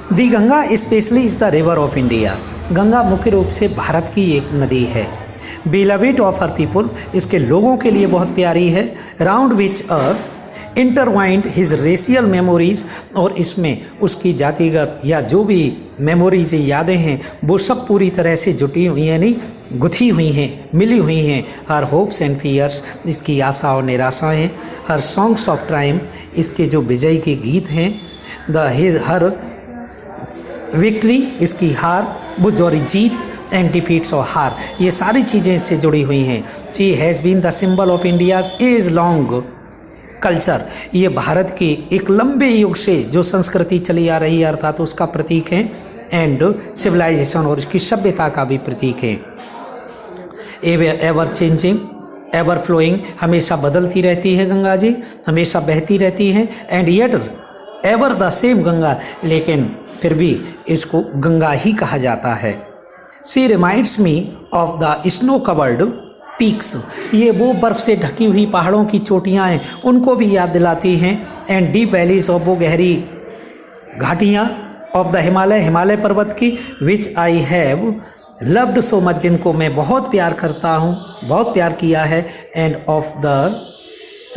The Ganga specially is the river of India. Ganga मुख्य रूप से भारत की एक नदी है। बिलविड ऑफ हर पीपल, इसके लोगों के लिए बहुत प्यारी है। Round which intertwined his racial memories, और इसमें उसकी जातिगत या जो भी मेमोरीज यादें हैं वो सब पूरी तरह से जुटी हुई यानी गुथी हुई हैं, मिली हुई हैं। हर होप्स एंड फियर्स, इसकी आशा और निराशाएँ। हर सॉन्ग्स ऑफ टाइम, इसके जो विजय के गीत हैं। हर विक्ट्री, इसकी हार, बुझ और जीत, एंड डिफीट्स और हार, ये सारी चीज़ें इससे जुड़ी हुई हैं। She has been the symbol of India's age long culture, ये भारत की एक लंबे युग से जो संस्कृति चली आ रही है अर्थात उसका प्रतीक है। एंड सिविलाइजेशन, और इसकी सभ्यता का भी प्रतीक है। एवर चेंजिंग, एवर फ्लोइंग, हमेशा बदलती रहती है गंगा जी, हमेशा बहती रहती है। And yet ever the same Ganga, लेकिन फिर भी इसको गंगा ही कहा जाता है। She reminds me of the snow covered peaks, ये वो बर्फ़ से ढकी हुई पहाड़ों की चोटियाँ हैं उनको भी याद दिलाती हैं। एंड डीप वैलीज ऑफ, वो गहरी घाटियाँ ऑफ द हिमालय, हिमालय पर्वत की। Which I have loved so much, जिनको मैं बहुत प्यार करता हूँ, बहुत प्यार किया है। And of the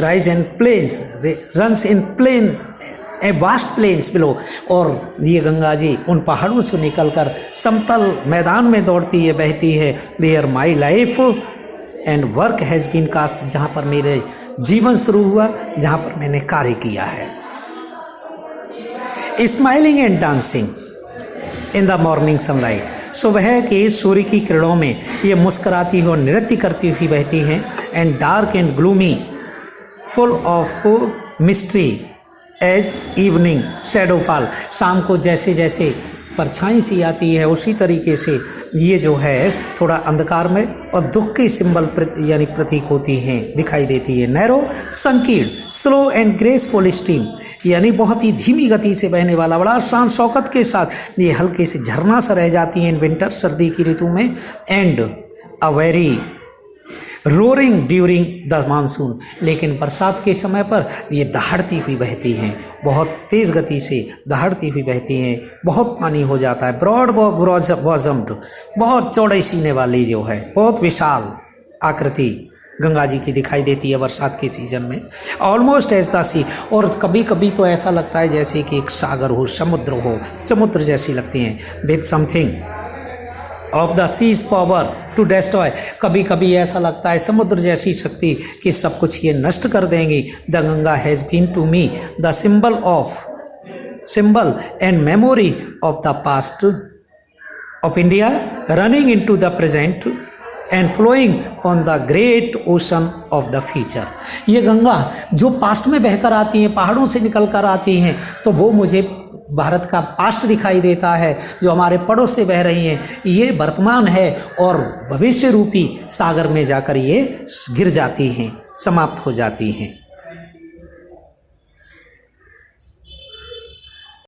rise and plains runs in plain a vast plains below, और ये गंगा जी उन पहाड़ों से निकलकर समतल मैदान में दौड़ती है, बहती है। Where my life and work has been cast, जहाँ पर मेरे जीवन शुरू हुआ, जहाँ पर मैंने कार्य किया है। Smiling and dancing in the morning sunlight, सुबह के सूर्य की किरणों में ये मुस्कुराती हुई और नृत्य करती हुई बहती हैं। And dark and gloomy full of mystery as evening shadow fall, शाम को जैसे जैसे परछाई सी आती है उसी तरीके से ये जो है थोड़ा अंधकार में और दुख के सिंबल यानी प्रतीक होती हैं, दिखाई देती है। नैरो, संकीर्ण, स्लो एंड ग्रेसफुल स्ट्रीम, यानी बहुत ही धीमी गति से बहने वाला, बड़ा शान शौकत के साथ ये हल्के से झरना सा रह जाती हैं इन विंटर, सर्दी की ऋतु में। And a very roaring during the monsoon, लेकिन बरसात के समय पर ये दहाड़ती हुई बहती हैं, बहुत तेज़ गति से दहाड़ती हुई बहती हैं, बहुत पानी हो जाता है। ब्रॉड बॉजम्ड, बहुत चौड़े सीने वाली जो है, बहुत विशाल आकृति गंगा जी की दिखाई देती है बरसात के सीजन में। ऑलमोस्ट एज द सी, और कभी कभी तो ऐसा लगता है जैसे कि एक सागर हो, समुद्र हो, समुद्र जैसी लगती हैं। With something of the sea's power to destroy, कभी कभी ऐसा लगता है समुद्र जैसी शक्ति कि सब कुछ ये नष्ट कर देंगी। The Ganga has been to me the symbol and memory of the past of India, running in to the present and flowing on the great ocean of the future. ये गंगा जो पास्ट में बहकर आती हैं, पहाड़ों से निकल कर आती हैं, तो वो मुझे भारत का पास्ट दिखाई देता है जो हमारे पड़ोस से बह रही हैं। ये वर्तमान है और भविष्य रूपी सागर में जाकर ये गिर जाती हैं, समाप्त हो जाती हैं।